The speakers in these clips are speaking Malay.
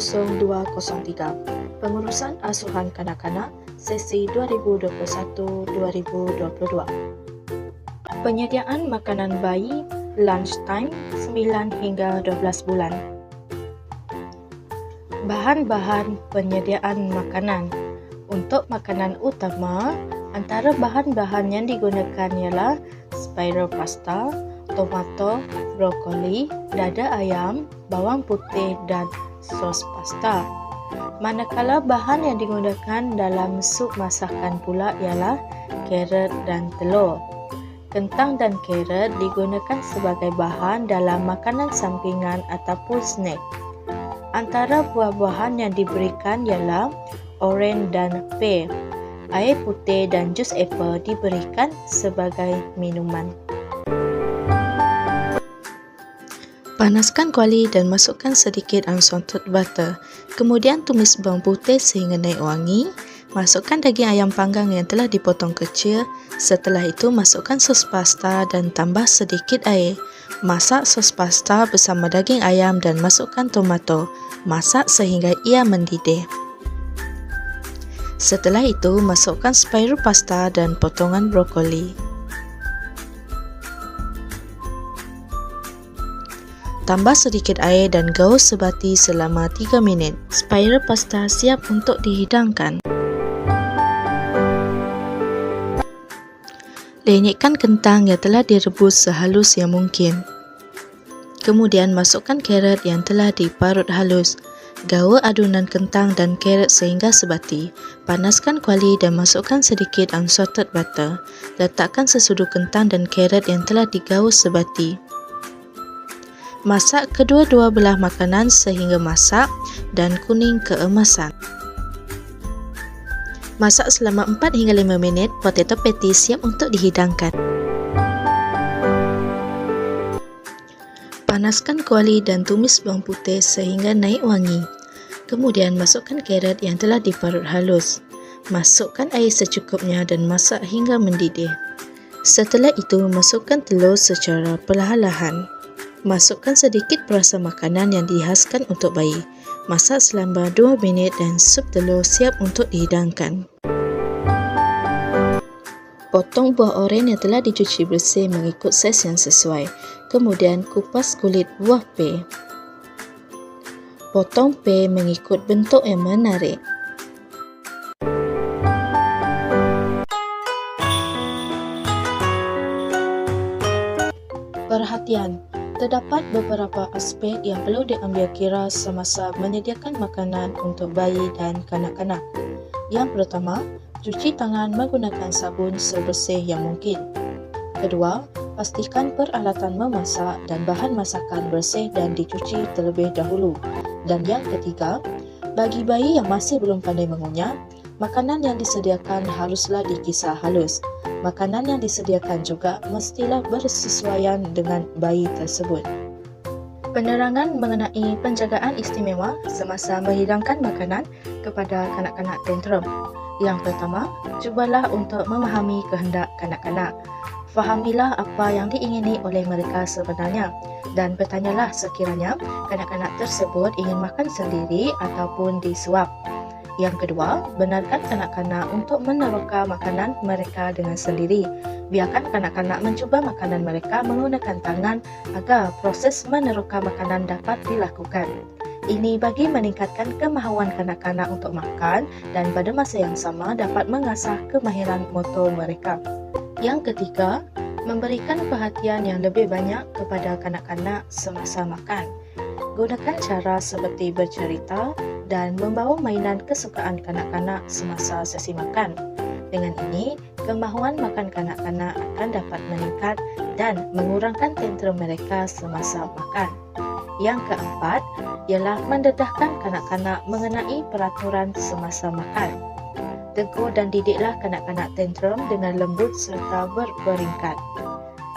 0203 Pengurusan Asuhan Kanak-Kanak Sesi 2021-2022. Penyediaan makanan bayi lunchtime 9 hingga 12 bulan. Bahan-bahan penyediaan makanan. Untuk makanan utama, antara bahan-bahan yang digunakan ialah spiral pasta, tomato, brokoli, dada ayam, bawang putih dan sos pasta. Manakala bahan yang digunakan dalam sup masakan pula ialah carrot dan telur. Kentang dan carrot digunakan sebagai bahan dalam makanan sampingan ataupun snack. Antara buah-buahan yang diberikan ialah oren dan pear. Air putih dan jus apple diberikan sebagai minuman. Panaskan kuali dan masukkan sedikit unsalted butter. Kemudian tumis bawang putih sehingga naik wangi. Masukkan daging ayam panggang yang telah dipotong kecil. Setelah itu masukkan sos pasta dan tambah sedikit air. Masak sos pasta bersama daging ayam dan masukkan tomato. Masak sehingga ia mendidih. Setelah itu masukkan spiral pasta dan potongan brokoli. Tambah sedikit air dan gaus sebati selama 3 minit. Spiral pasta siap untuk dihidangkan. Lenyekkan kentang yang telah direbus sehalus yang mungkin. Kemudian masukkan carrot yang telah diparut halus. Gaul adunan kentang dan carrot sehingga sebati. Panaskan kuali dan masukkan sedikit unsalted butter. Letakkan sesudu kentang dan carrot yang telah digaul sebati. Masak kedua-dua belah makanan sehingga masak dan kuning keemasan. Masak selama 4 hingga 5 minit, potato patty siap untuk dihidangkan. Panaskan kuali dan tumis bawang putih sehingga naik wangi. Kemudian masukkan carrot yang telah diparut halus. Masukkan air secukupnya dan masak hingga mendidih. Setelah itu, masukkan telur secara perlahan-lahan. Masukkan sedikit perasa makanan yang dihaskan untuk bayi. Masak selama 2 minit dan sup telur siap untuk dihidangkan. Potong buah oren yang telah dicuci bersih mengikut saiz yang sesuai. Kemudian kupas kulit buah pear. Potong pear mengikut bentuk yang menarik. Perhatian! Terdapat beberapa aspek yang perlu diambil kira semasa menyediakan makanan untuk bayi dan kanak-kanak. Yang pertama, cuci tangan menggunakan sabun sebersih yang mungkin. Kedua, pastikan peralatan memasak dan bahan masakan bersih dan dicuci terlebih dahulu. Dan yang ketiga, bagi bayi yang masih belum pandai mengunyah, makanan yang disediakan haruslah dikisar halus. Makanan yang disediakan juga mestilah bersesuaian dengan bayi tersebut. Penerangan mengenai penjagaan istimewa semasa menghidangkan makanan kepada kanak-kanak tantrum. Yang pertama, cubalah untuk memahami kehendak kanak-kanak. Fahamilah apa yang diingini oleh mereka sebenarnya dan bertanyalah sekiranya kanak-kanak tersebut ingin makan sendiri ataupun disuap. Yang kedua, benarkan kanak-kanak untuk meneroka makanan mereka dengan sendiri. Biarkan kanak-kanak mencuba makanan mereka menggunakan tangan agar proses meneroka makanan dapat dilakukan. Ini bagi meningkatkan kemahuan kanak-kanak untuk makan dan pada masa yang sama dapat mengasah kemahiran motor mereka. Yang ketiga, memberikan perhatian yang lebih banyak kepada kanak-kanak semasa makan. Gunakan cara seperti bercerita dan membawa mainan kesukaan kanak-kanak semasa sesi makan. Dengan ini, kemahuan makan kanak-kanak akan dapat meningkat dan mengurangkan tantrum mereka semasa makan. Yang keempat, ialah mendedahkan kanak-kanak mengenai peraturan semasa makan. Tegur dan didiklah kanak-kanak tantrum dengan lembut serta berperingkat.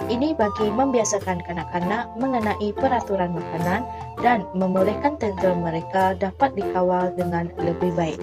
Ini bagi membiasakan kanak-kanak mengenai peraturan makanan dan membolehkan tantrum mereka dapat dikawal dengan lebih baik.